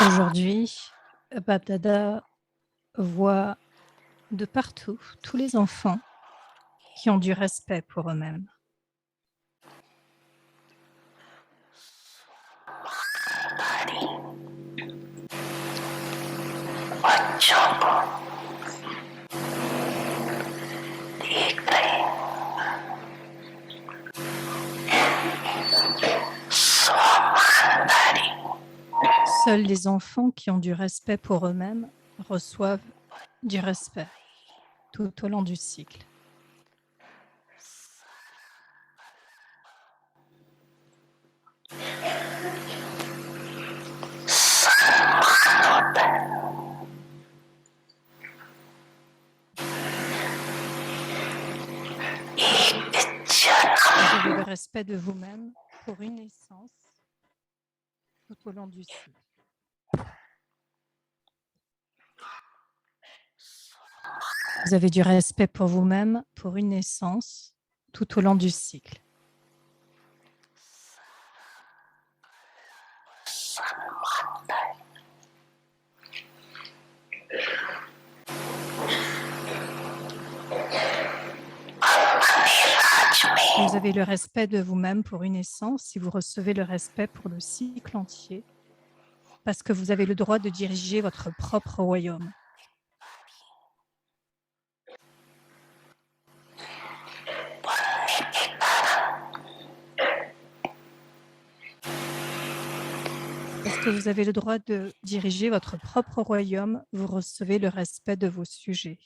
Aujourd'hui, Bab voit de partout tous les enfants qui ont du respect pour eux-mêmes. Seuls les enfants qui ont du respect pour eux-mêmes reçoivent du respect tout au long du cycle. Vous avez le respect de vous-même pour une essence tout au long du cycle. Vous avez du respect pour vous-même pour une essence tout au long du cycle. Vous avez le respect de vous-même pour une essence si vous recevez le respect pour le cycle entier, parce que vous avez le droit de diriger votre propre royaume. Parce que vous avez le droit de diriger votre propre royaume, vous recevez le respect de vos sujets.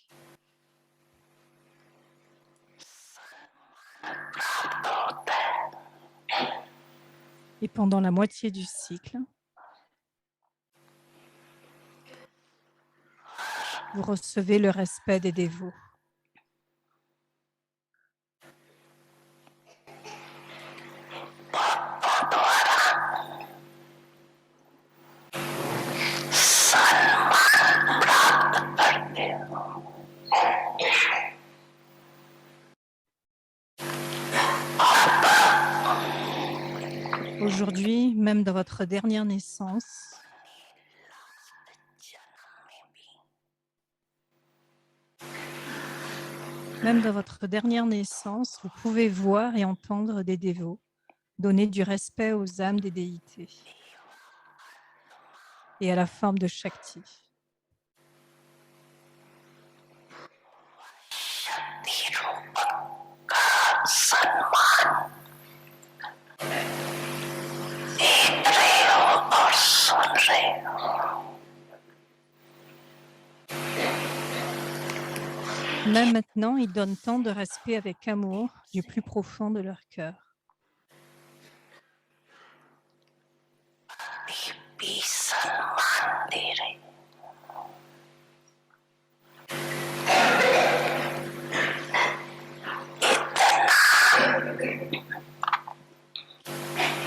Et pendant la moitié du cycle, vous recevez le respect des dévots. Aujourd'hui, même dans votre dernière naissance, vous pouvez voir et entendre des dévots donner du respect aux âmes des déités et à la forme de Shakti. Même maintenant, ils donnent tant de respect avec amour du plus profond de leur cœur.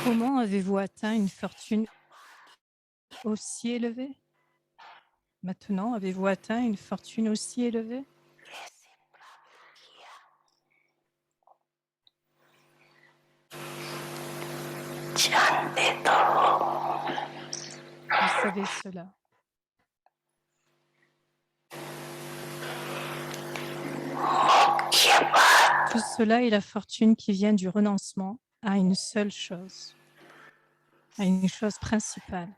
Comment avez-vous atteint une fortune aussi élevée? Maintenant, avez-vous atteint une fortune aussi élevée? Vous savez cela. Tout cela est la fortune qui vient du renoncement à une seule chose, à une chose principale.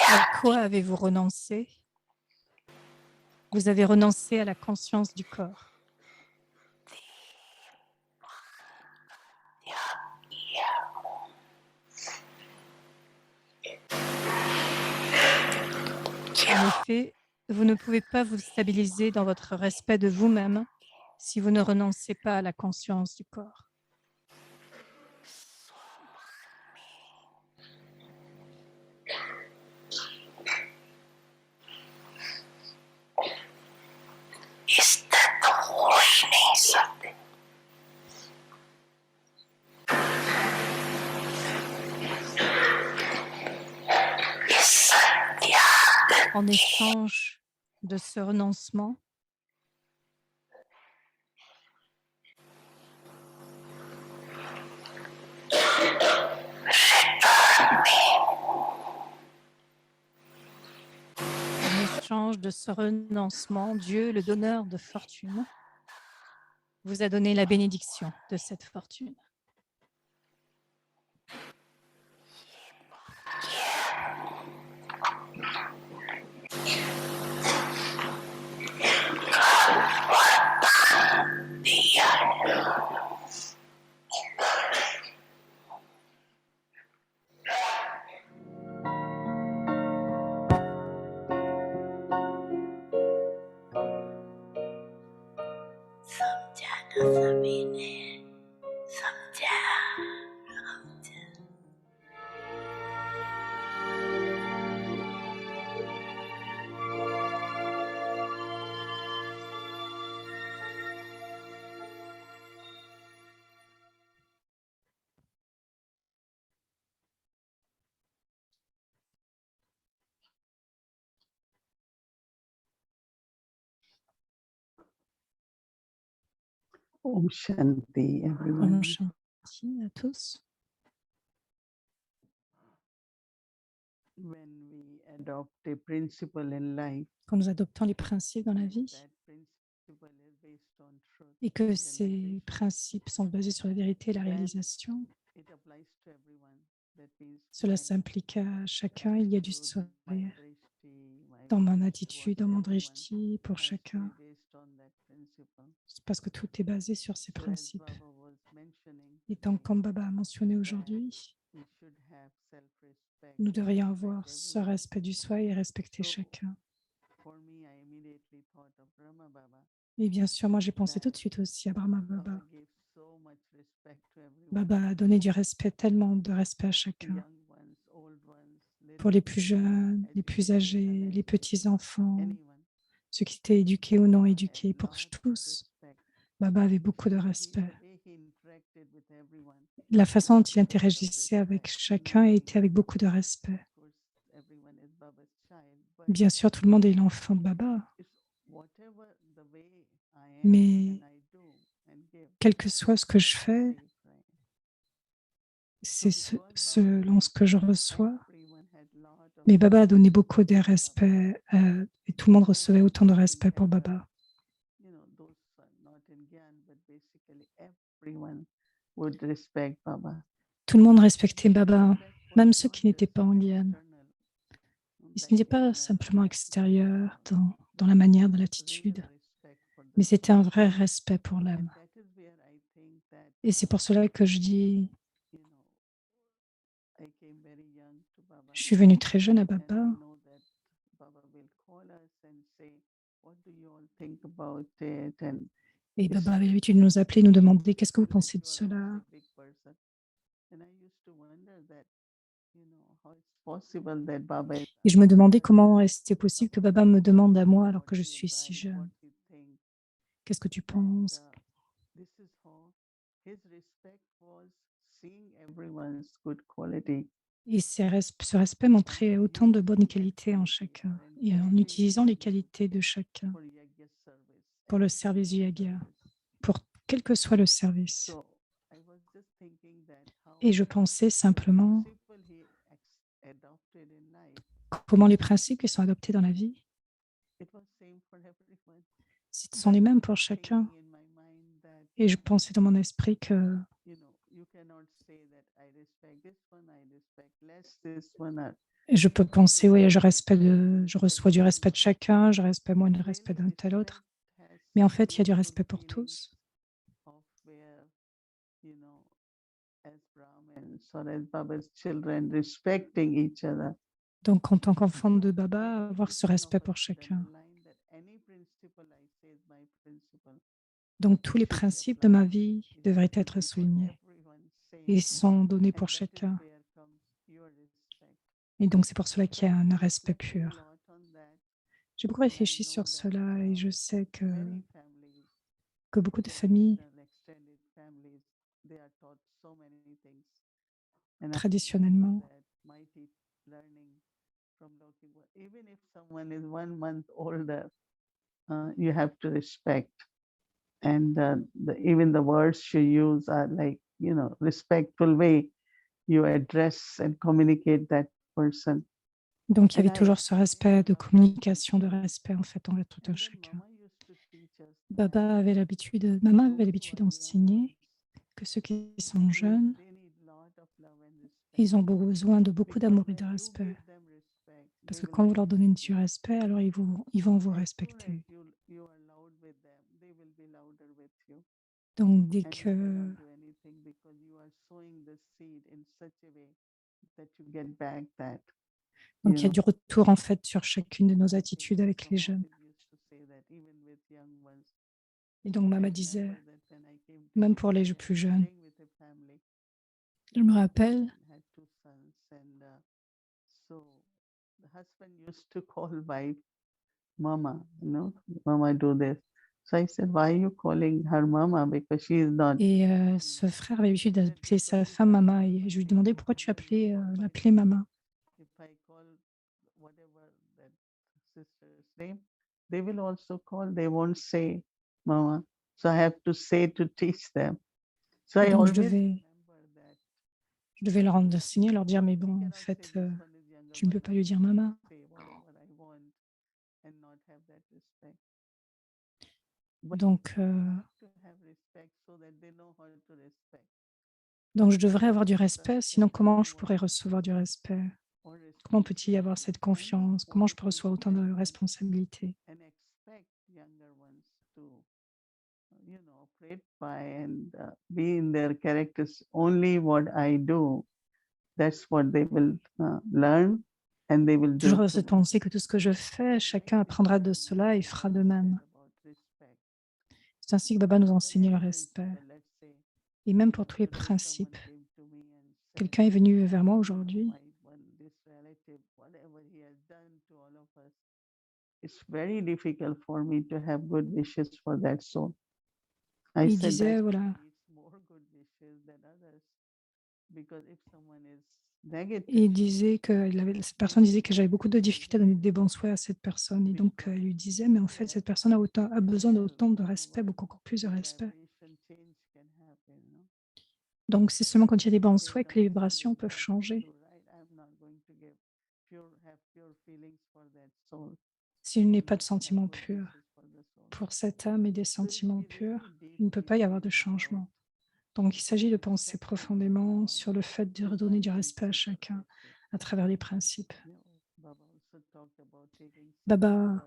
À quoi avez-vous renoncé? Vous avez renoncé à la conscience du corps. En effet, vous ne pouvez pas vous stabiliser dans votre respect de vous-même si vous ne renoncez pas à la conscience du corps. En échange de ce renoncement, l'ange de ce renoncement, Dieu, le donneur de fortune, vous a donné la bénédiction de cette fortune. Om Shanti, everyone. Om Shanti à tous. When we adopt a principle in life, Quand nous adoptons les principes dans la vie that principle is based on truth et que and ces realization. principes sont basés sur la vérité et la Then réalisation, it applies to everyone. That means cela my s'implique à chacun. Il y a du attitude, my sourire drishti, my dans mon belief attitude, dans towards mon everyone drishti pour has to chacun. be based on that principle. C'est parce que tout est basé sur ces So as principes. Baba was mentioning Et tant today, comme Baba a mentionné that aujourd'hui, we should have self-respect nous and devrions respect avoir ce everyone. respect du soi et respecter So chacun. for me, I immediately thought of Brahma Baba. Et bien sûr, moi j'ai pensé tout de suite aussi à Brahma Baba Baba. gave so much respect to everyone. Baba a donné du respect, tellement de respect à chacun. Young ones, old ones, Pour little les plus children, jeunes, les plus educated, âgés, les uneducated, petits-enfants, anyone. ceux qui étaient éduqués ou non Baba had éduqués, pour lot of tous, respect. Baba avait beaucoup de The respect. way he interacted with everyone La façon dont il was a lot of interagissait avec respect, chacun knowing était avec beaucoup de respect. of course everyone is Baba's child, but Bien sûr, tout le monde est l'enfant de Baba, it's whatever the way I am mais and I do and give, quel que soit ce que je I fais, receive, right? c'est So because Baba selon gave, ce que je reçois. everyone had lot of Mais Baba a respect donné beaucoup de for Baba. respect et tout le monde recevait autant de respect pour Baba. You know, those are not in Gyan, but basically everyone would respect Baba. Tout le monde respectait Baba, Respect was même ceux not qui n'étaient just pas en Guyane. external, Et ce like n'était pas in simplement attitude extérieur or dans la manière, dans real l'attitude, respect for the mais c'était un soul. vrai respect pour And l'âme. that is where I think that, Et c'est pour cela que je dis, you know, I came very young to Baba. je suis venue très jeune à And Baba. I know that Baba will call us and say, what do you all think about it? And Et Baba avait l'habitude de nous appeler, nous demander qu'est-ce que vous pensez de cela. big person. And I used to wonder that, you know, how it's possible that Baba is Et je me demandais comment c'était possible que Baba me demande à moi alors que je suis si jeune. what you think. Qu'est-ce que tu And penses? this is how his respect was seeing everyone's good quality. Et ce respect montrait autant de bonnes qualités en chacun et en utilisant les qualités de chacun For Yagya service, pour le any service du kind of Yagya, service. pour quel que soit le service. So I was just thinking that how Et je pensais simplement principle he adopted in life, comment les principes qui sont adoptés dans la vie, it was same for everyone. ce sont les mêmes pour chacun. Thinking in my mind that, Et je pensais dans mon esprit que you know, you cannot say that I respect this one, I respect less this one. je peux penser, oui, je reçois du respect de chacun, je respecte moins le respect d'un tel autre. Mais en fait, il y a du respect pour tous. Of where, you know, as Brahmins or as Baba's children respecting each other. Donc, en tant qu'enfant de Baba, avoir ce respect pour chacun. Donc, tous les principes de ma vie devraient être soulignés et sont donnés pour chacun. Et donc, c'est pour cela qu'il y a un respect pur. J'ai beaucoup réfléchi sur cela et je sais que beaucoup de familles, traditionnellement, even if someone is 1 month older, you have to respect. And even the words you use are like, you know, respectful way you address and communicate that person. Donc, il y And avait I toujours ce respect de communication, de respect en fait envers tout un and then chacun. Mama used to teach us that Maman avait those who l'habitude are young d'enseigner ones, que ceux qui sont jeunes, they need lot of love and respect ils ont besoin de beaucoup because d'amour et de when you respect. give them respect, Parce they que will quand vous leur donnez respect du you. respect, alors ils vont vous As soon as respecter. you are loud with them, they will be louder with you. Donc, dès And you que cannot do anything because you are sowing the seed in such a way that you get back that, Donc, il y a du retour en fait sur chacune de nos I think attitudes avec les Mama jeunes. always used to say that even with young ones. Et donc, I maman disait, remember that when I came to même pour les UK, I plus was jeunes, staying with a family je me rappelle, and had two sons, and so the husband used to call wife Mama, Mama do this. So I said, why are you calling her Mama? Because she is not. et ce frère avait l'habitude d'appeler sa femme Mama. Et je lui demandais pourquoi tu l'appelais Mama. If I call whatever that sister's name, they will also call. They won't say Mama. So I have to say to teach them. So Et I donc, always remember that. je devais leur enseigner, leur dire, mais bon, en fait, tu ne peux pas lui dire Mama. Say whatever I want and not have that respect. Donc, To have respect so that they know how to respect. donc, je devrais avoir du respect, sinon comment je pourrais recevoir du respect? Comment peut-il y avoir cette confiance? Comment je peux recevoir autant de responsabilités? And expect younger ones to, operate by and be in their characters. Only what I do, that's what they will learn and they will do. Toujours cette pensée que tout ce que je fais, chacun apprendra de cela et fera de même. C'est ainsi que Baba nous enseigne le respect. Et même pour tous les principes. Quelqu'un est venu vers moi aujourd'hui. It's very difficult for me to have good wishes for that soul. Il disait, voilà, et il disait que cette personne disait que j'avais beaucoup de difficultés à donner des bons souhaits à cette personne. Et donc, il lui disait, mais en fait, cette personne a besoin d'autant de respect, beaucoup encore plus de respect. Donc, c'est seulement quand il y a des bons souhaits que les vibrations peuvent changer. S'il n'est pas de sentiments purs pour cette âme et des sentiments purs, il ne peut pas y avoir de changement. Donc, il s'agit de penser profondément sur le fait de redonner du respect à chacun à travers les principes. Baba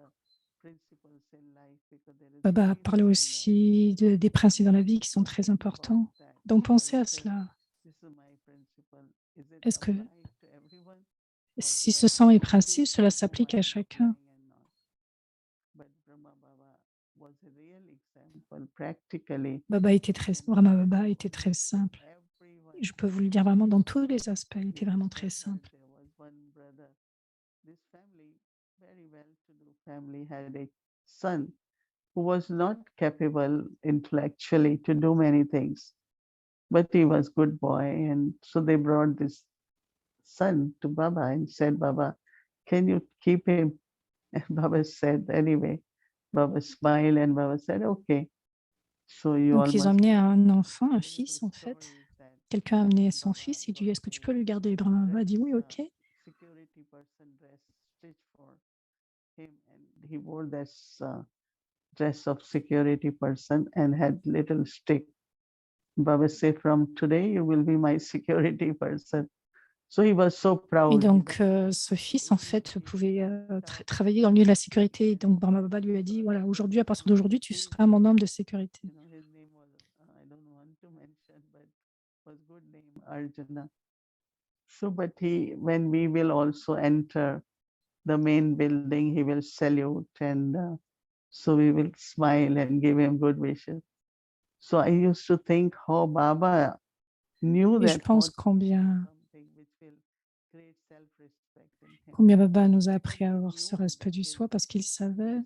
a parlé aussi des principes dans la vie qui sont très importants. Donc, pensez à cela. Est-ce que si ce sont les principes, cela s'applique à chacun? Brahma Baba était très simple. Je peux vous le dire vraiment dans tous les aspects, il était vraiment très simple. This family, very well-to-do family, had a son who was not capable intellectually to do many things, but he was good boy, and so they brought this son to Baba and said, Baba, can you keep him? And Baba said, anyway, Baba smiled and Baba said, okay. So you all Donc, ils ont must. amené un enfant, un fils en fait. Quelqu'un a amené son fils, il dit, est-ce que tu peux le garder? Brahma Baba a dit, oui, ok. Security person dress stitched for him, and he wore this dress of security person and had little stick. Baba said, from today you will be my security person. So he was so proud. Et donc, ce fils, en fait, pouvait travailler dans le milieu de la sécurité. Donc, Brahma Baba lui a dit, voilà, aujourd'hui, à partir d'aujourd'hui, tu seras mon homme de sécurité. His name was, I don't want to mention, but was good name, Arjuna. So, but when we will also enter the main building, he will salute, and so we will smile and give him good wishes. So I used to think how Baba knew Et je that pense combien something which will create self-respect in him. combien Baba nous a appris à avoir ce respect du soi parce qu'il savait,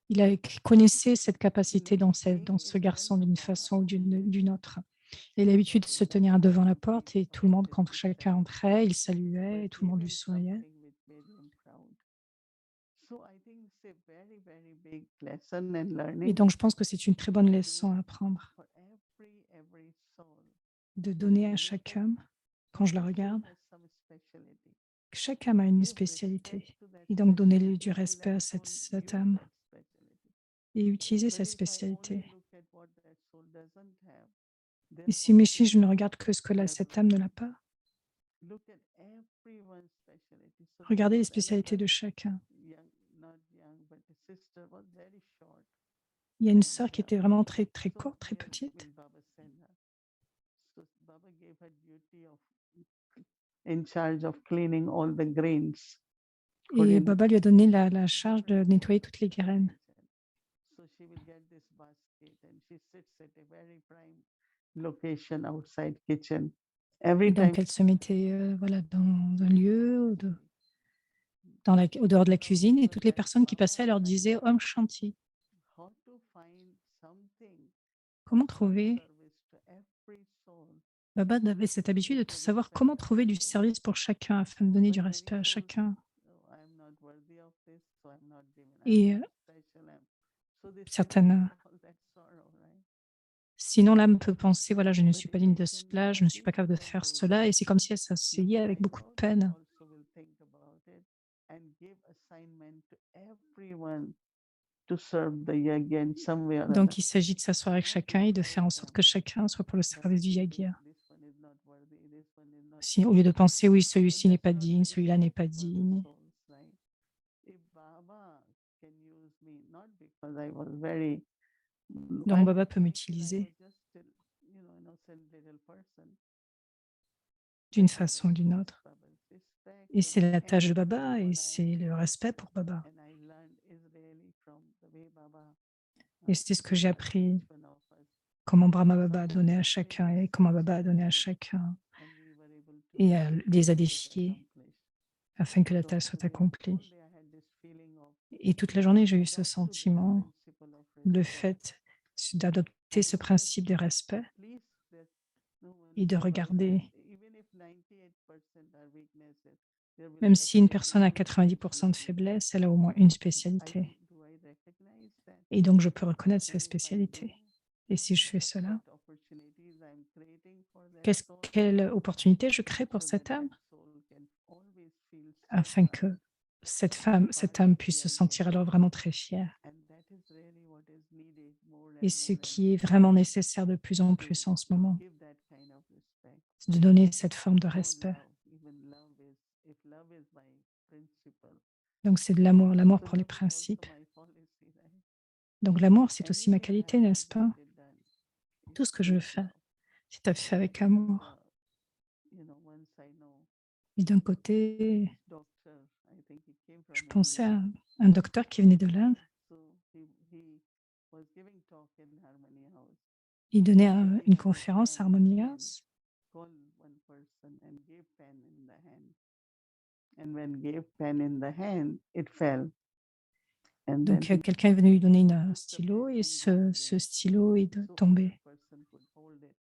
il connaissait cette capacité dans ce garçon d'une façon ou d'une autre. Il a l'habitude de se tenir devant la porte et tout le monde, quand chacun entrait, il saluait et tout le monde lui souriait. Et donc, je pense que c'est une très bonne leçon à apprendre, de donner à chaque homme, quand je la regarde, Chaque âme a une give respect spécialité. to that Et donc, donner specialty du will respect à cette, only cette use âme that specialty. et utiliser cette But if I only spécialité. look at what that soul doesn't have, Et then si also je ne regarde que ce que cette âme ne l'a pas, look at everyone's specialty. So there regardez les was spécialités another de chacun. young, not young, but a sister was very short, Il y a une and sœur qui était vraiment très, très so courte, très where petite. will Baba send her? So Baba gave her duty of in charge of cleaning all the grains. Et Korean Baba lui a donné la charge de nettoyer toutes les graines. So she will get this basket and she sits at a very prime location outside kitchen. Every Et time donc, elle se mettait voilà, dans un lieu, au dehors de la cuisine, et toutes les personnes qui passaient leur disaient Om Shanti. how to find something of Comment some trouver service to every soul. Baba avait cette habitude de savoir comment trouver du service pour chacun afin de donner du But many respect à souls, chacun. oh, I'm not worthy of this, so I'm not given. I'm Et not special. So they sit with certaines, all that sorrow, right? sinon l'âme peut penser, voilà, je ne But suis pas if digne we de can cela, je ne suis pas see capable de from faire those cela, et c'est comme si elle then s'asseyait avec my beaucoup de thought peine. also will think about it and give assignment to everyone to serve the yajna in some way or other. Donc il s'agit de s'asseoir avec Not chacun et de faire en discourage sorte them, que chacun soit pour le but service du thinking yagya. this one is not worthy, this one is not Si, au lieu de worthy. penser, oui, But celui-ci n'est that's pas not digne, celui-là n'est pas respect for the digne. souls, right? If Baba can use me, not because I was very, Donc Baba peut I feel I was m'utiliser just still, innocent little person. d'une That was the façon ou d'une task, autre. Baba's respect Et and c'est la tâche de everything Baba et what I c'est le respect pour Baba. and I learned is really from the way Baba Et c'est ce que gave j'ai to appris, each one of us. comment Brahma Baba a Some donné à also chacun faced et comment Baba a donné à challenges chacun and we were able to et les a get it défiés accomplished. afin que la So tâche soit all accomplie. day I had this feeling of Et toute la journée, j'ai eu ce adopt to this sentiment, principle of le respect fait d'adopter and ce look at principe de respect at least that no one et de Baba said, regarder, even if 98% are weaknesses, there will même si une personne a definitely be 90% de specialties. faiblesse, elle a au moins une I spécialité. do I recognize that? Et donc, je peux reconnaître And cette if I do, spécialité. Et si je fais cela, what opportunities I'm creating for that soul quelle opportunité je crée pour so that cette âme that soul can always feel so afin proud que to be part cette of âme puisse se Yajna. sentir alors vraiment très fière. And that is really what is needed more Et and ce more and qui est more vraiment nécessaire de plus en to plus en ce moment, give that kind of respect. c'est de donner cette forme de No respect. love, even love is, if love is my principle, Donc, c'est de l'amour so pour les love is also principes. my policy, right? Donc, l'amour, c'est aussi ma Anything I qualité, do, n'est-ce pas? get it done Tout ce que je with fais, love. c'est fait avec This is amour. once I know Et d'un côté, this doctor, I think he came je from pensais India. à un docteur qui venait de l'Inde. So he was giving talk in Harmony House. Il donnait And he une had a conférence à pen in hand, Harmonious. called one person and gave pen in the hand. And when gave pen in the hand, it fell. And then Donc, he quelqu'un est venu lui donner un took the stylo pen et and gave ce again. stylo est So other tombé. person could hold it.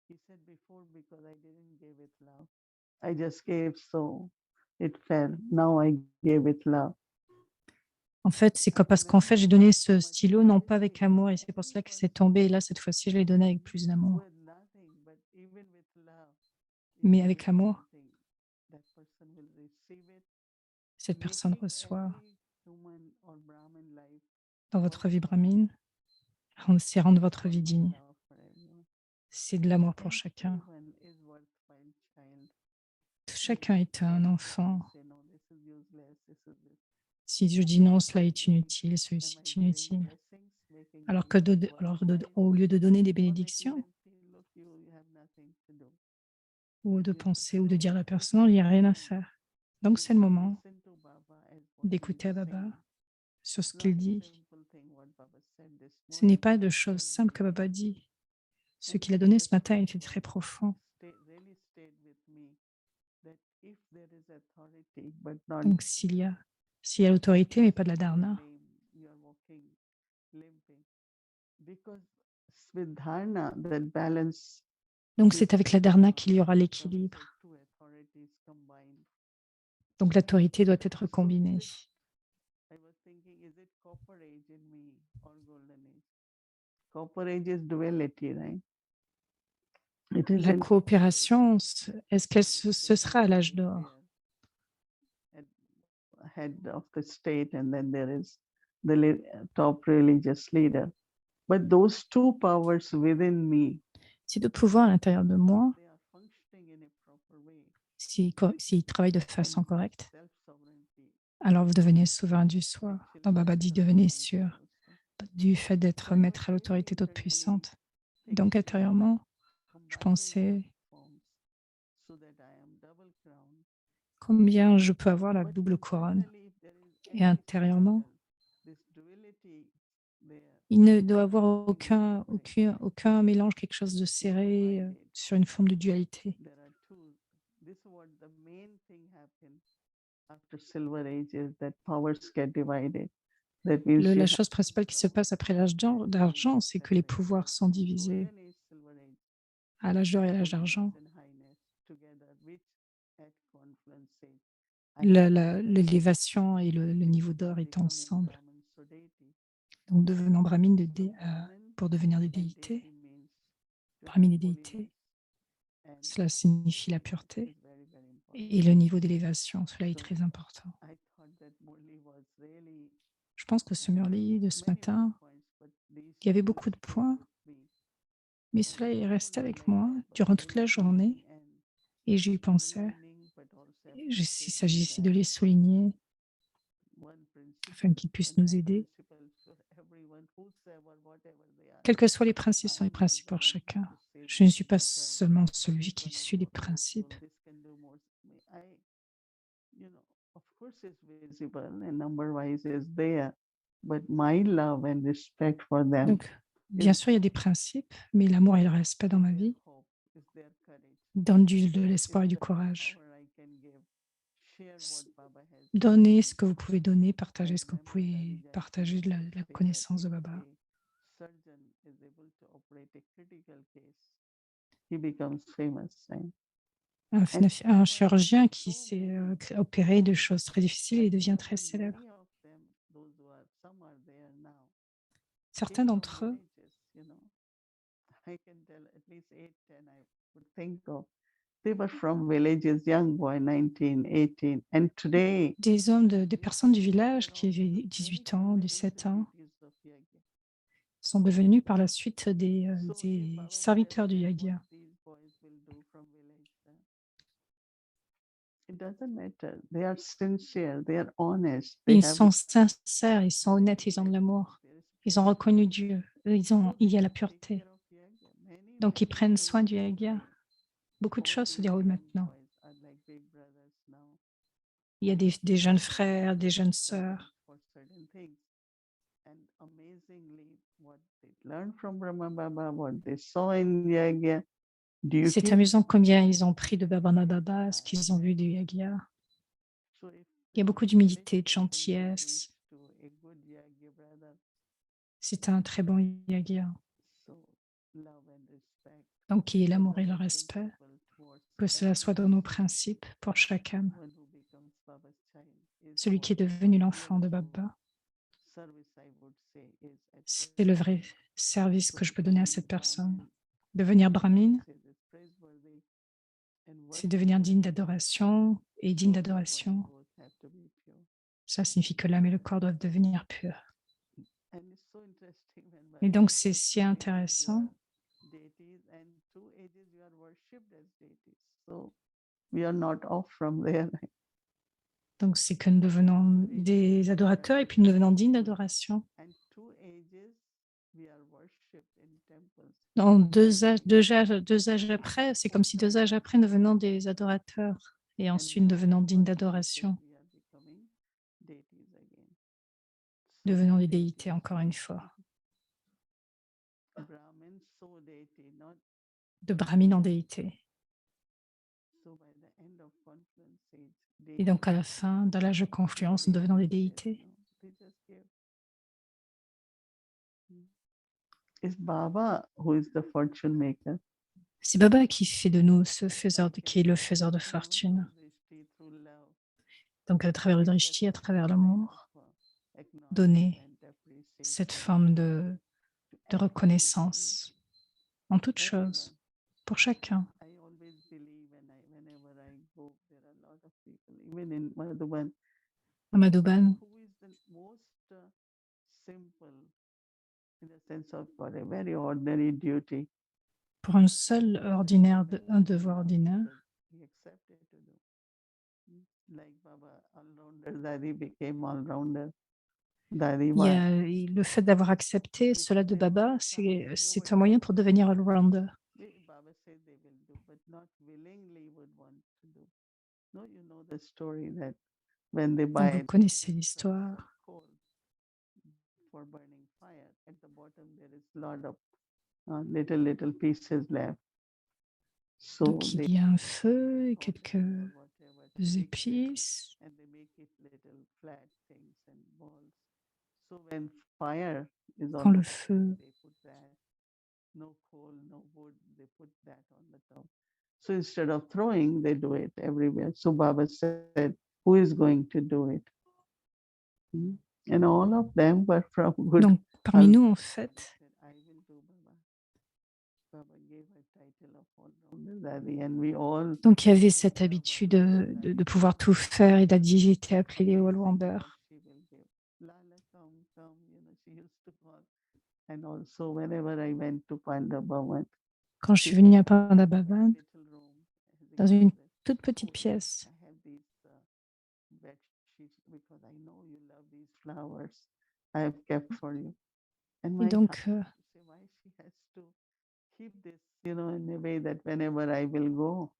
He said before because I didn't give it love. I just gave so it fell. Now I gave it love. En fait, c'est parce qu'en fait, j'ai donné ce stylo non pas avec amour et c'est pour cela que c'est tombé. Et là, cette fois-ci, je l'ai donné avec plus d'amour. With nothing, but even with love, if Mais you avec give amour, something, that person will receive it, cette personne making reçoit every human or Brahmin life dans votre vie worthwhile. brahmine, c'est rendre votre What vie my digne. love for everyone. C'est de l'amour pour chacun. Everyone is worthwhile child. Chacun est un enfant. Say no, this is useless, this is this. Si je dis non, cela est inutile, Am celui-ci I est giving inutile. blessings, making them worthwhile, Au lieu de donner des or making bénédictions them feel, look, you have nothing to do. ou de This, penser ou de so dire à la this personne, il is n'y the a rien à time faire. Donc, c'est le to moment listen to Baba as what he is d'écouter à Baba saying. sur ce Not qu'il dit. simple thing what Baba said this Ce n'est morning. pas It de was choses very simples que deep. Baba dit. Ce And qu'il a donné ce just matin one était très word profond. really stayed with me, that if there is authority but not Donc, s'il y a l'autorité, mais pas de la you're dharna, lame, you're walking limping. Because with dharna, that balance donc is c'est avec la dharna qu'il y aura Baba l'équilibre. said, two authorities combined. Donc, l'autorité doit être So combinée. I was thinking, is it copper age in me or golden age? Copper age is duality, right? It is La in coopération, est-ce qu'elle ce sera à l'âge d'or? head of the state, and then there is the top religious leader. But those two powers within me, Ces deux pouvoirs à l'intérieur de moi, they are functioning in a proper way. s'ils travaillent de Then façon correcte, self-sovereignty alors vous devenez souverain du soi. actually Dans Baba dit, does devenez arise sûr also. du fait d'être So I maître was à l'autorité really, toute really puissante. Donc thinking about intérieurement, je combining both pensais forms so that I am double crowned. combien je peux avoir la But double couronne. internally, if there is Et any intérieurement, struggle, this duality there, il ne doit avoir we need to break. aucun mélange, quelque chose de So serré I did. sur une forme de dualité. There are two. This is what the main thing happened after Silver Age is that powers get divided. That means you La have chose principale qui se passe après l'âge d'argent, c'est que les pouvoirs sont divisés Golden Age, Silver Age, à l'âge d'or et à l'âge holiness d'argent. and highness together, which at confluence say, I have to L'élévation et le niveau d'or étant become in ensemble. Brahman so deity. Donc devenant brahmine So Brahman pour devenir des and déités, deity means to have brahmine et déité, holiness and cela signifie la highness pureté. is very, very important. Et le niveau d'élévation, cela est So très important. I thought that Murli was really Je pense que ce Murli de ce many matin, points, but these il y avait two beaucoup de stayed points, with me. mais And cela the est whole resté day avec like moi that was durant toute la very journée healing and et j'y pensais. learning, but also S'il appreciating s'agissait de that les souligner one afin principle qu'ils puissent and nous that aider, principle for everyone, whosoever, whatever they are. quels que soient les principes, I sont les am not principes the pour one chacun. to say Je ne this suis is pas right, seulement celui this qui one is suit les more useful, principes. this can do more. Of course it's visible and number wise is there, but my love and respect for them Donc, bien is sûr, il y a des principes, mais l'amour et le respect dans ma their vie hope, is their courage, donnent de is l'espoir et du the courage. power I can give. Share what Baba has Donnez given ce me. que vous pouvez donner, I partagez ce que vous remember pouvez Harijan partager de la say that connaissance de if Baba. a surgeon is able to operate a critical case, he becomes famous, right? Un chirurgien qui s'est opéré de choses très difficiles et devient très célèbre. Many of them, those who are, some are there now, Certains came from d'entre eux, villages. I can tell at least 8, 10 I would think of. They were from villages, young boy, 19, 18. And today, des hommes, des personnes du village they're qui all avaient very 18 ans, committed 17 ans, devotees of Yajna. sont devenus par la suite So if des Baba would have serviteurs du said what Yagya. these boys will do from village, it doesn't matter. They are sincere, they are honest, Et they ils have sont sincères, ils sont honnêtes, ils ont de l'amour. Ils ont reconnu Dieu. Il y a la pureté. Donc, ils prennent soin du Yagya. Beaucoup de choses se déroulent maintenant. Il y a des jeunes frères, des jeunes sœurs. And amazingly, what they learned from Brahma Baba, what they saw in Yajna, C'est duty. amusant combien ils ont pris de Baba Baba, ce qu'ils ont vu du Yagya. So if Il y a beaucoup d'humilité, de gentillesse. to a good Yajna brother, C'est un très bon Yagya. so love and respect, Donc, il y ait l'amour et le our respect, principle towards que cela soit dans nos everyone, principes pour chaque âme. one who becomes Baba's child, is Celui qui est what devenu real l'enfant de true Baba, service, I would say, is at c'est le vrai service So que je peux donner à becoming cette personne. Brahmin, Devenir brahmine, says it's praiseworthy and c'est devenir digne worshipable. d'adoration, et digne Soul and body d'adoration, both have to be pure. ça signifie que l'âme et le corps doivent devenir purs. And it's so interesting when Et Baba donc, says c'est that si 2 ages you intéressant. are deities and 2 ages you are worshipped as deities. So we are not off from there. Donc, c'est que nous devenons des adorateurs et puis nous devenons dignes d'adoration. And 2 ages we are worshipped in temples. Dans deux âges après, c'est comme si 2 âges après, nous devenons des adorateurs et And ensuite nous now devenons in dignes 1 age d'adoration, we are becoming deities again. So devenons des deities, déités encore une fois, Brahmin, so deity, not de brahmine en déité. so by the end of confluence age. Et donc, à la fin, dans l'âge de confluence, nous devenons des déités. It's Baba who is the fortune maker. C'est Baba qui fait de nous qui est le faiseur de fortune. Donc, à travers le drishti, à travers l'amour, donner cette forme de reconnaissance en toute chose, pour chacun. I always believe whenever I go, there are a lot of people, even in Madhuban, à Madhuban, who is the most simple in the sense of for a very ordinary duty. pour un seul But he ordinaire, went un to devoir love ordinaire. because he accepted to do. Like Baba all-rounder, Dadi became all-rounder. Dadi, Il y why? a le fait d'avoir accepté cela Because de they were Baba, so kind. c'est Nobody un moyen could pour do. devenir all-rounder. Baba said they will do, but not willingly would want to do. No, you know the story that when they Donc, vous buy connaissez different kinds of l'histoire. coal for burning fire, at the bottom there is a lot of little pieces left. So Donc, they il y a un feu et powder quelques or whatever to mix it, épices. and they make it little flat things and balls. So when fire is Quand on le the top, feu, they put that. No coal, no wood, they put that on the top. So instead of throwing, they do it everywhere. So Baba said, who is going to do it? Hmm. And all of them were from good donc parmi nous, en fait, said, I will do, Baba. Baba gave a title of all-rounder Dadi, and we all donc il y avait cette habitude de pouvoir tout faire et Daddy était appelé les all-rounders. she will give. Lala, come, come, she used to call. And also whenever I went to Panda Bhavan, Quand je she suis venue à told me, Pandavaban, little room, as they dans call une it. toute petite Oh, pièce, I have these bed sheets because I know you love these flowers. I have kept for you. And et my donc heart used to say, why she has to keep this, in a way that whenever I will go,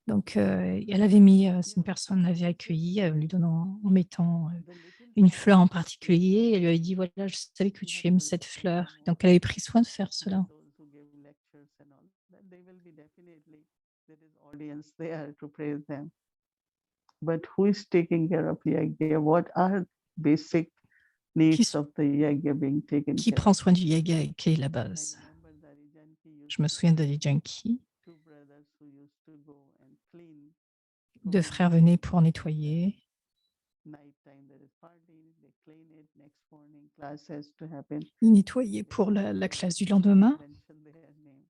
elle avait mis, une personne l'avait accueillie, lui donnant, en mettant the little une flowers fleur en used to particulier. grow. Elle lui avait dit, voilà, je savais que You tu have aimes to cette respect fleur. them Donc, all. elle avait pris soin de faire But cela. those who give lectures and all, that they will be definitely, there is audience there to praise them. But who is taking care of yajna? What are basic Qui, needs of the yajna being taken qui care prend of? soin du yaga et qui est la I base? remember Dari Janki used Je me to souviens have d'Ali Janki. two brothers who used to go and clean. Deux frères venaient pour nettoyer. Night time there is party, they clean it. Next morning class has to happen. Ils nettoyaient They pour come la to classe du not lendemain. mention their name.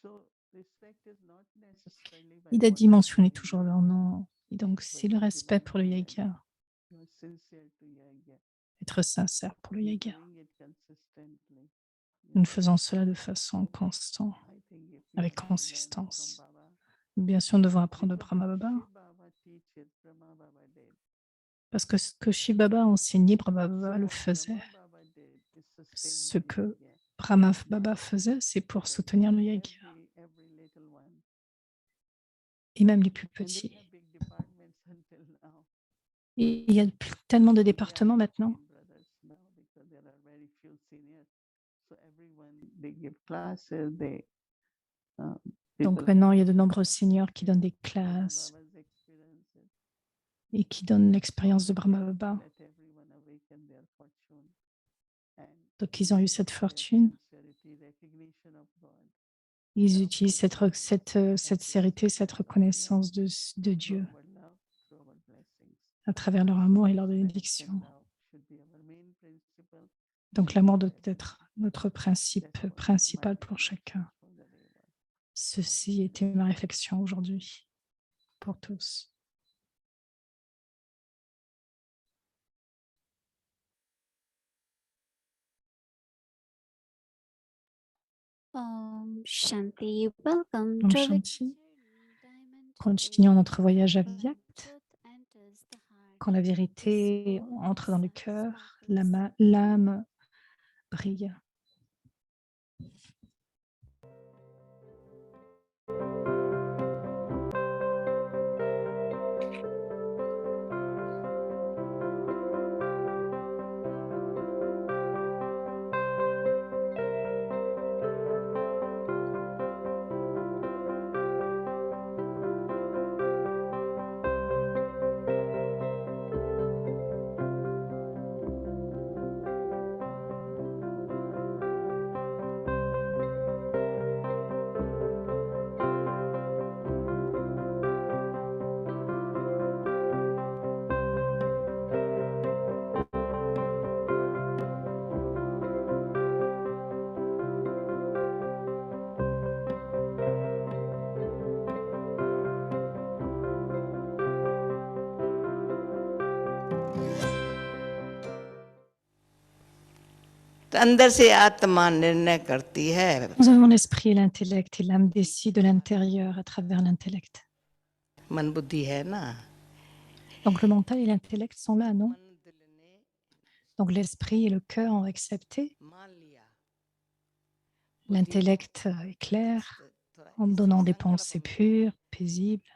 So respect is not necessarily by Il a what you dimensionné do, toujours leur nom. Et donc, but c'est le respect pour le yaga, you are sincere to yajna. être sincère pour le You're yaga. doing it consistently. Nous faisons cela de façon constante, I think if we avec have to learn from consistance. Baba, Bien sûr, nous devons apprendre de because Brahma what Baba, Shiv Baba teaches, Brahma Baba did. parce que ce que Shiv Baba a enseigné, Brahma Baba So le what faisait. Brahma Baba did is sustain Ce the que yajna. Brahma Baba faisait, c'est pour soutenir le yaga, Every little one. et même les plus And they petits. have big departments until now. Et il y a tellement de They are départements maintenant. 15 brothers now because there are very few seniors. So everyone, they give classes, they Donc people maintenant, il y a de nombreux seigneurs qui donnent des classes Baba's experiences. et qui donnent l'expérience de Brahma Baba. Let everyone awaken their fortune. And Donc ils ont eu cette their fortune. sincerity, recognition of God. Ils Love utilisent for God cette sérénité, cette reconnaissance de through Dieu our love, through our blessings. à travers leur amour et leur Respect and bénédiction. love should be our main principle. Donc l'amour doit être notre principe That was my principal pour reflection chacun. for the day one. Ceci était ma réflexion aujourd'hui pour tous. Shanti, welcome. Om Travel Shanti. Continuons notre voyage à Viat. Quand la vérité entre dans le cœur, l'âme brille. तो अंदर से आत्मा निर्णय करती है, Nous avons l'esprit et l'intellect, et l'âme décide de l'intérieur à travers l'intellect. मन बुद्धि है ना, Donc le mental et l'intellect sont là, non? मन दिल ने Donc l'esprit et le cœur ont accepté. मान लिया, L'intellect est clair थोड़ा en इस donnant des संकल्प pensées में pures, paisibles,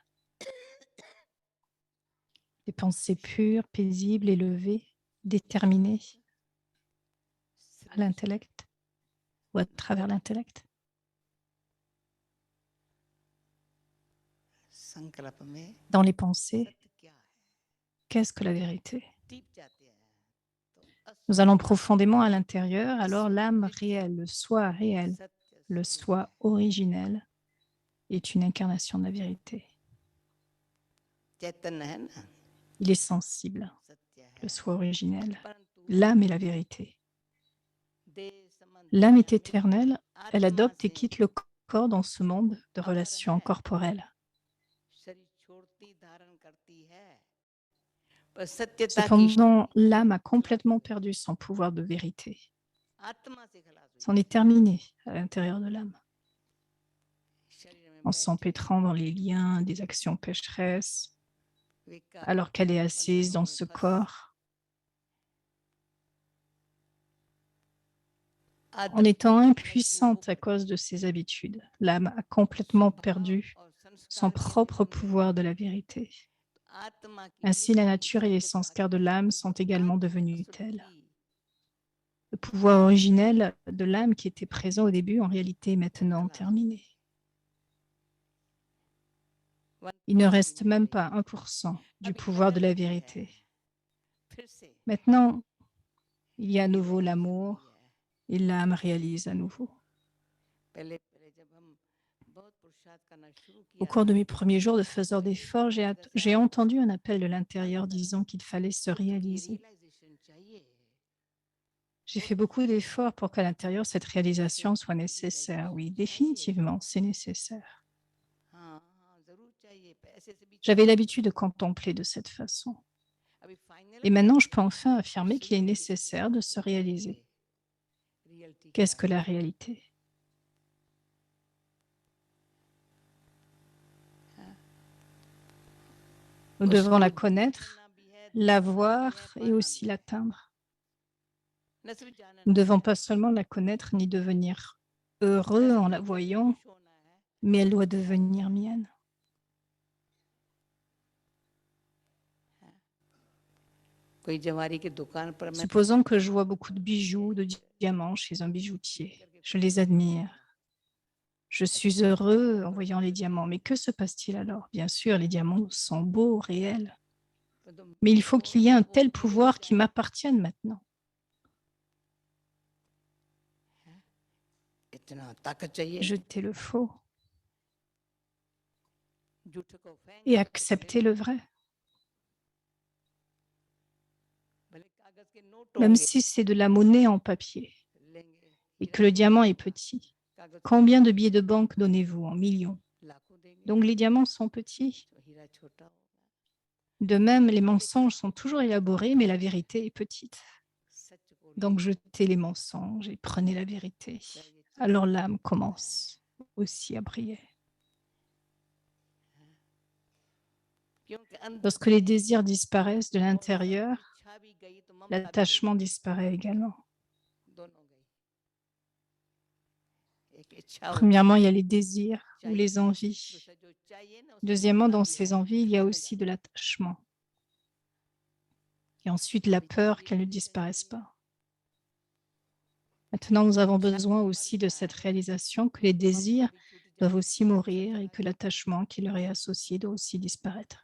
des pensées pures, paisibles, élevées, déterminées à l'intellect ou à travers l'intellect. संकल्प में Dans les pensées, सत्य क्या है, qu'est-ce que la vérité? टीप जाते हैं तो Nous allons profondément à l'intérieur, alors l'âme réelle, le soi réel, सत्य le soi originel est une incarnation de la vérité. चैतन्य है ना, Il est sensible, सत्य है, le soi originel. परंतु L'âme est la vérité. देह संबंध L'âme est दुनिया में éternelle, elle आत्मा adopte et से quitte le corps dans ce monde de अमर relations है, corporelles. शरीर छोड़ती धारण करती है, पर सत्यता की Cependant, l'âme a complètement perdu son pouvoir de vérité. आत्मा से खलास हुई, C'en est terminé à l'intérieur de l'âme, शरीर में en बैठी s'empêtrant dans les liens des actions pécheresses, विकार alors qu'elle est assise बंधनों dans में ce फंस corps, en आदत étant मजबूर impuissante à होकर cause de ses habitudes. L'âme a complètement स्वभाव perdu और son संस्कार के propre नियम में pouvoir de la vérité. आत्मा की Ainsi, la नित्य nature et les सत्यता sanskars de की l'âme शक्ति sont जो également आत्म devenus असुर tels. थी, Le pouvoir originel de l'âme qui était présent au début, en réalité, est maintenant खलास terminé. One Il ne percent भी reste नहीं même रही। pas 1% du अब pouvoir de la बदलती है, vérité. फिर से Maintenant, il y a à nouveau realise l'amour करती है। et l'âme réalise à nouveau. पहले पहले जब हम बहुत पुरुषार्थ करना शुरू Au किया cours de mes premiers jours de faiseur d'efforts, j'ai entendu un appel de l'intérieur disant qu'il fallait se खुद की réaliser. रियलाइजेशन चाहिए, J'ai fait beaucoup d'efforts pour qu'à l'intérieur, cette réalisation soit nécessaire. Oui, définitivement, c'est nécessaire. हाँ हाँ जरूर चाहिए, ऐसे से भी J'avais चाहिए। l'habitude de contempler de cette façon. अभी final Et maintenant, je peux enfin affirmer qu'il est nécessaire de se réaliser. Reality Qu'est-ce क्या que la है, réalité? Nous devons la उसको connaître, जानना भी है, la देखना भी voir है, et पाना aussi भी है। l'atteindre. न सिर्फ जानना Nous ne है, devons pas seulement la connaître ni devenir heureux न en सिर्फ la एक करके voyant, खुश होना है, mais elle doit devenir mienne. कोई जवारी की दुकान पर मैं Supposons que je vois beaucoup de bijoux, de diamants chez un bijoutier. Je les admire. Je suis heureux en voyant les diamants. Mais que se passe-t-il alors? Bien sûr, les diamants sont beaux, réels. Mais il faut qu'il y ait un tel pouvoir qui m'appartienne maintenant. इतना ताकत चाहिए, Jeter le faux झूठ को फेंक et कर कुछ accepter लेना le है। vrai. भले कागज के नोट Même होंगे, si c'est de la monnaie en papier लेंगे, et हीरा que le diamant est छोटा, petit. कागज Combien de billets de banque donnez-vous en millions? लाखों देंगे, Donc les diamants sont petits. तो हीरा छोटा होगा। De même, les mensonges sont toujours élaborés, mais la vérité est petite. सच को Donc लेकर jetez les mensonges et prenez la vérité. Alors l'âme commence aussi à briller. क्योंकि अंदर Lorsque से les désirs disparaissent de और l'intérieur, इच्छा भी गई तो ममता भी l'attachement disparaît également. गई, दोनों गई। एक इच्छा होती Premièrement, है, il y a les désirs ou चाहिए, les envies. दूसरा जो चाहिए ना उसमें Deuxièmement, ममता dans भी ces है, envies, il y a खत्म aussi जाती de है। l'attachement. Et ensuite, la अभी peur जवारी qu'elles ne करनी disparaissent चाहिए, pas. Maintenant, nous avons इच्छा besoin मर aussi de cette जाए, réalisation que les ममता désirs भी छूट doivent जाए, aussi नशा mourir et चला que जाए। l'attachement qui leur est associé doit aussi disparaître.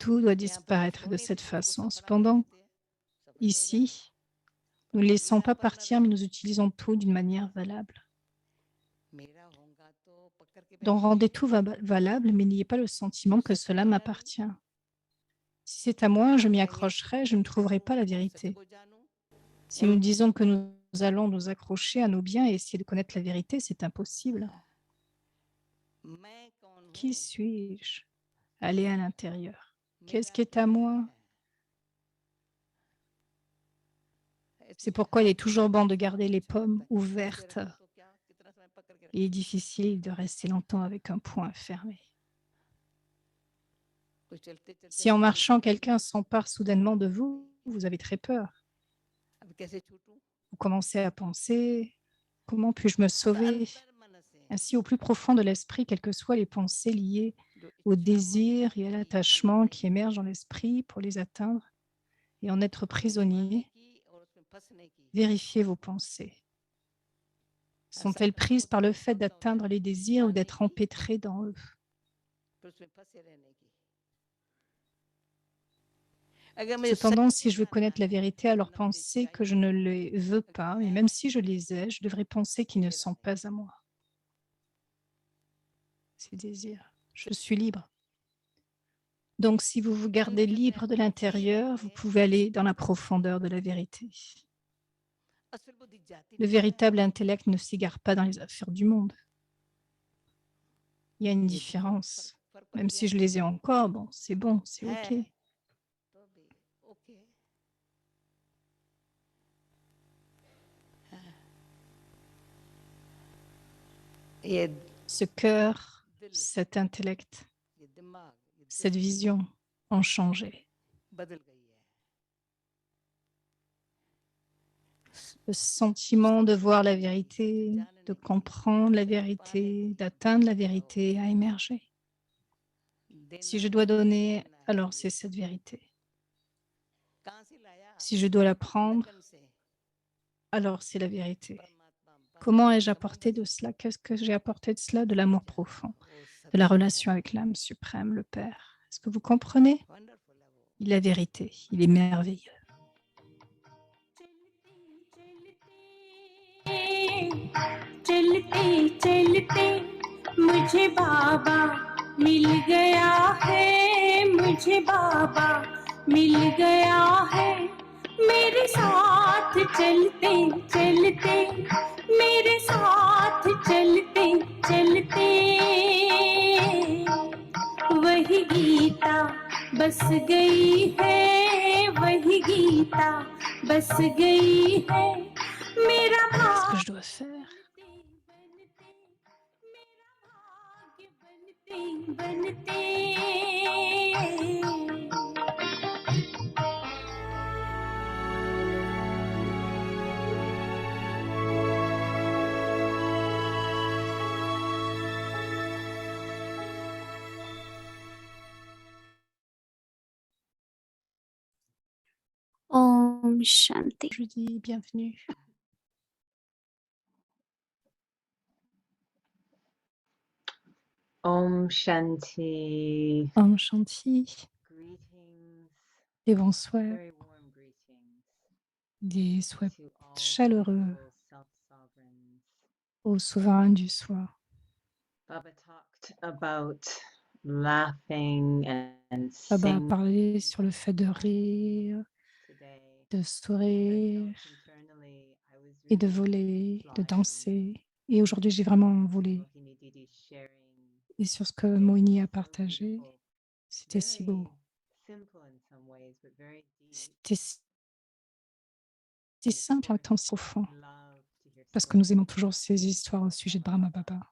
Tout doit यहाँ पर हम disparaître de छोड़ने cette भी किसी को façon. सफड़ा कर Cependant, देते हैं, सफल हो जाता है। ici, nous ne परंतु laissons यहाँ pas पर न partir, mais रहे, nous utilisons tout d'une manière valable. मेरा होगा तो पकड़ के Donc, बैठे, rendez tout valable, mais n'ayez pas le sentiment que सत्य cela मेरा नहीं, m'appartient. Si c'est à moi, je m'y कहेंगे accrocherai, सत्य je ne को trouverai pas la देखूं और सत्य vérité. को जानूं, Si nous disons que nous allons nous accrocher à nos biens et essayer de connaître la vérité, c'est impossible. मैं कौन Qui हूँ, suis-je? Aller à l'intérieur. Qu'est-ce मेरा qui est क्या à moi? है, C'est pourquoi il est toujours bon de garder les pommes ouvertes. Il est difficile de rester longtemps avec un poing fermé. Si en marchant, quelqu'un s'empare soudainement de vous, vous avez très peur. Vous commencez à penser, comment puis-je me sauver? Ainsi, au plus profond de l'esprit, quelles que soient les pensées liées au désir et à l'attachement qui émergent dans l'esprit pour les atteindre et en être prisonnier, vérifiez vos pensées. Sont-elles prises par le fait d'atteindre les désirs ou d'être empêtrées dans eux? Cependant, si je veux connaître la vérité, alors penser que je ne les veux pas, et même si je les ai, je devrais penser qu'ils ne sont pas à moi. Ces désirs. Je suis libre. Donc, si vous vous gardez libre de l'intérieur, vous pouvez aller dans la profondeur de la vérité. Le véritable intellect ne s'égare pas dans les affaires du monde. Il y a une différence. Même si je les ai encore, bon, c'est OK. Ce cœur, cet intellect, cette vision ont changé. Le sentiment de voir la vérité, de comprendre la vérité, d'atteindre la vérité a émergé. Si je dois donner, alors c'est cette vérité. Si je dois la prendre, alors c'est la vérité. Comment ai-je apporté de cela? Qu'est-ce que j'ai apporté de cela? De l'amour profond, de la relation avec l'âme suprême, le Père. Est-ce que vous comprenez? Il est la vérité, il est merveilleux. चलते चलते मुझे बाबा मिल गया है, मुझे बाबा मिल गया है। मेरे साथ चलते चलते, मेरे साथ चलते चलते, वही गीता बस गई है, वही गीता बस गई है। मेरा Qu'est-ce que je dois faire? बनते Om Shanti. Je dis bienvenue. Om Shanti. Om Shanti, Greetings, des bons souhaits, very warm greetings des souhaits to all chaleureux beautiful self-sovereigns. au souverain du soi. Baba talked about laughing and Baba a singing parlé sur le fait de rire, today. de I sourire felt internally I was et de really voler, de flying danser. Et aujourd'hui, j'ai vraiment volé. Mohini Didi sharing Et sur ce que is Moini a so partagé, beautiful. c'était si beau. Very simple in some ways, but very deep. C'était si simple et en même temps si profond, Love to hear parce que nous stories. aimons toujours ces histoires au sujet de Brahma Baba.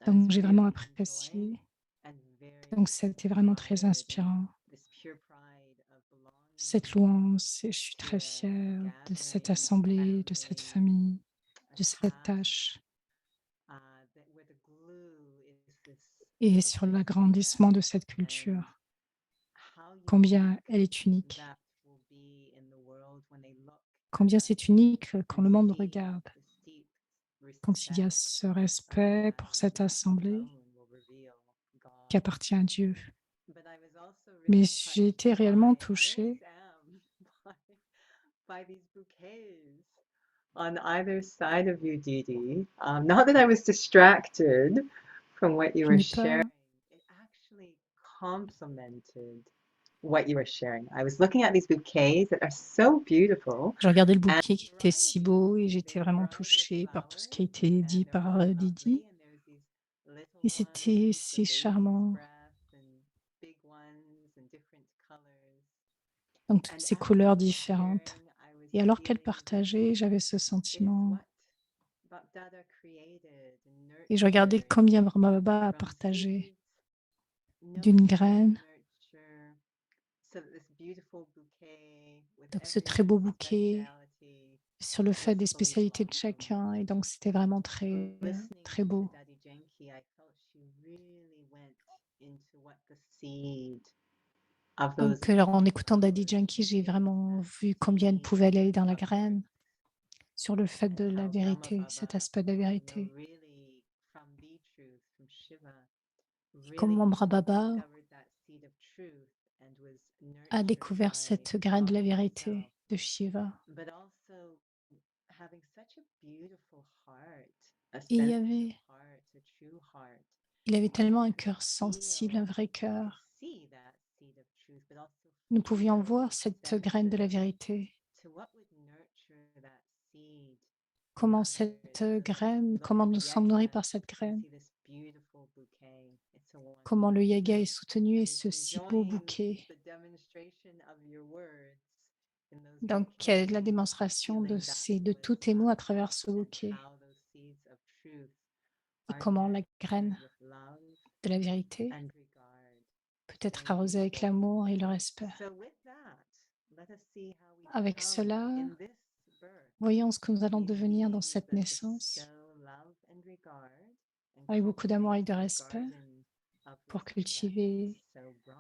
So Donc it's j'ai really vraiment enjoyed apprécié. and very Donc c'était vraiment très inspired and inspirant. this pure pride of belonging Cette louange, et je suis to très a fière de cette gathering, assemblée, de cette famille, a de cette task, tâche where the glue is this et sur l'agrandissement de cette culture. Combien elle est unique. Combien c'est unique quand le monde regarde. Quand il y a ce respect pour cette assemblée qui appartient à Dieu. Mais j'ai été réellement touchée by these bouquets on either side of you, Didi. Not that I was distracted from what you Je were n'ai pas, sharing. It actually complemented what you were sharing. I was looking at these bouquets that are so beautiful. je regardais le bouquet qui était si beau et j'étais vraiment touchée par tout ce qui a été dit par Didi. Et c'était si charmant. Donc toutes ces couleurs différentes. Et alors qu'elle partageait, j'avais ce sentiment. Et je regardais combien Brahma Baba a partagé d'une graine. Donc ce très beau bouquet sur le fait des spécialités de chacun. Et donc c'était vraiment très, très beau. Donc alors, en écoutant Daddy Yankee, j'ai vraiment vu combien elle pouvait aller dans la graine sur le fait de la vérité, cet aspect de la vérité. Et comment Brahma a découvert cette graine de la vérité de Shiva. Et il avait tellement un cœur sensible, un vrai cœur. Nous pouvions voir cette graine de la vérité. Comment cette graine, comment nous sommes nourris par cette graine. Comment le yoga est soutenu et ce si beau bouquet. Donc, la démonstration de tous tes mots à travers ce bouquet. Et comment la graine de la vérité peut être arrosée avec l'amour et le respect. Avec cela, voyons ce que nous allons devenir dans cette naissance, avec beaucoup d'amour et de respect, pour cultiver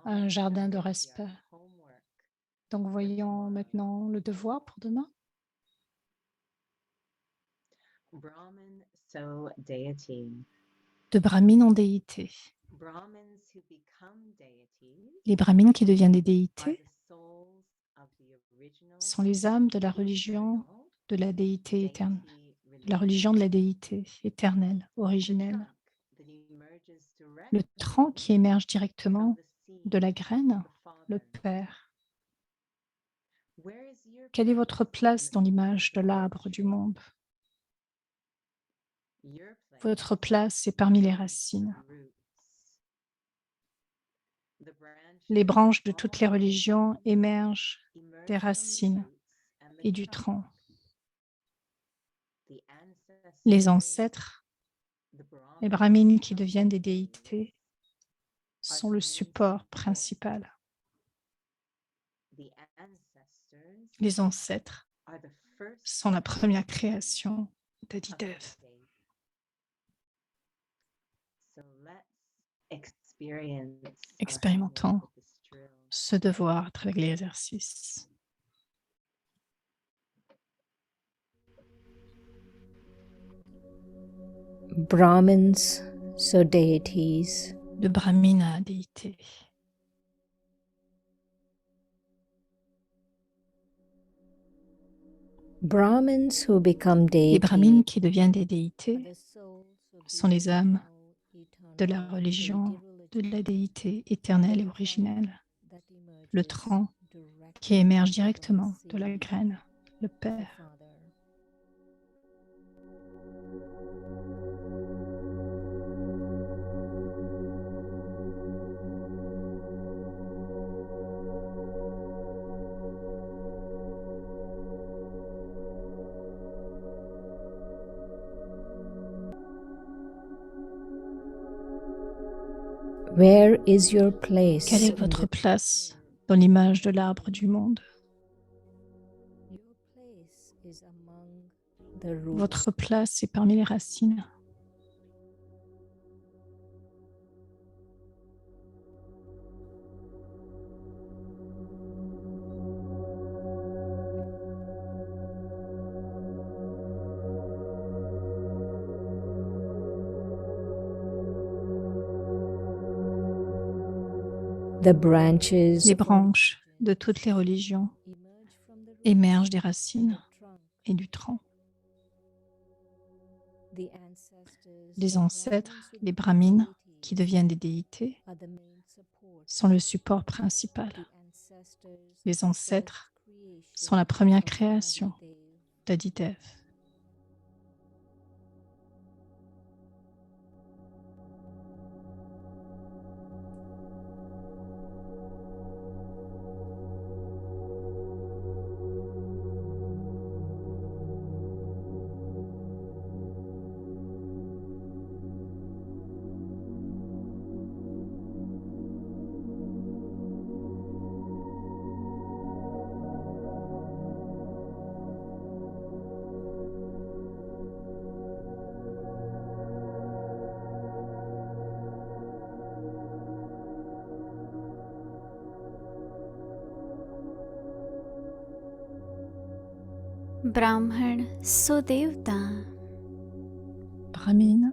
un jardin de respect. Donc, voyons maintenant le devoir pour demain. De brahmines en déité. Les brahmines qui deviennent des déités sont les âmes de la religion de la déité éternelle, la religion de la déité éternelle, originelle. Le tronc qui émerge directement de la graine, le Père. Quelle est votre place dans l'image de l'arbre du monde? Votre place est parmi les racines. Les branches de toutes les religions émergent des racines et du tronc. Les ancêtres, les brahmines qui deviennent des déités, sont le support principal. Les ancêtres sont la première création d'Adidev. Expérimentons ce devoir à travers l'exercice. Brahmins, so deities. De brahmine à déité. Brahmins who become Les brahmines deities qui deviennent des déités sont les âmes de la religion de la déité éternelle et originelle, le tronc qui émerge directement de la graine, le Père. Where is your place? Quelle est votre place dans l'image de l'arbre du monde? Votre place est parmi les racines. The branches Les branches de toutes les religions émergent des racines et du tronc. Les ancêtres, les brahmines, qui deviennent des déités, sont le support principal. Les ancêtres sont la première création d'Adidev. ब्राह्मण सो देवता Brahmine,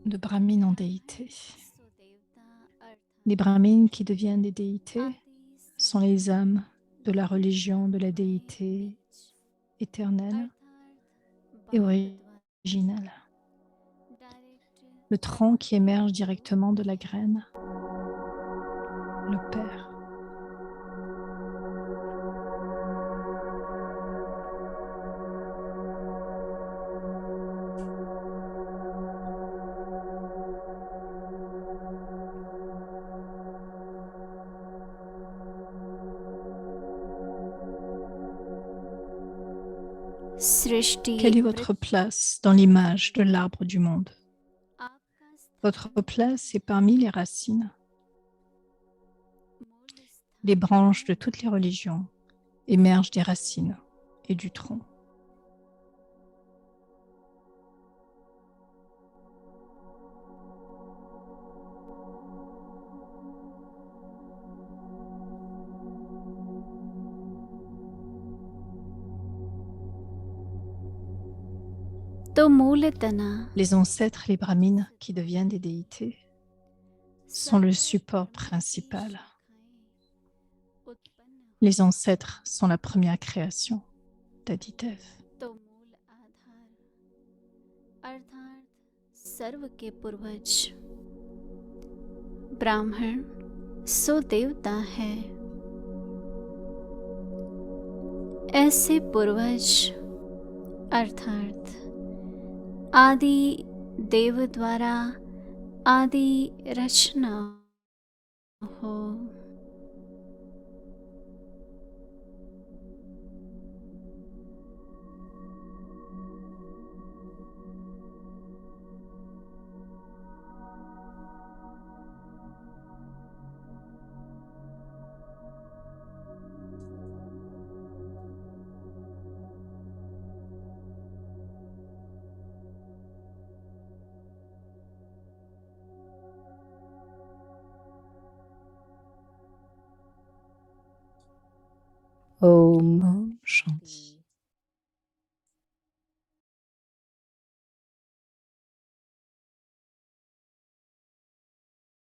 de Brahmine en déité. सो देवता Les Brahmines qui deviennent des déités sont les âmes de la religion de la déité éternelle et originelle. Le tronc qui émerge directement de la graine, le Père. सृष्टि Quelle est votre place dans l'image de l'arbre du monde? Votre place est parmi les racines. Les branches de toutes les religions émergent des racines et du tronc. तो मूलतः Les ancêtres, les brahmines qui deviennent des déités, sont le support principal. Les ancêtres sont la première création d'Aditev. तो मूल आधार अर्थात सर्व के पूर्वज ब्राह्मण सो देवता है। ऐसे पूर्वज अर्थात आदि देव द्वारा आदि रचना हो। Om Om Shanti.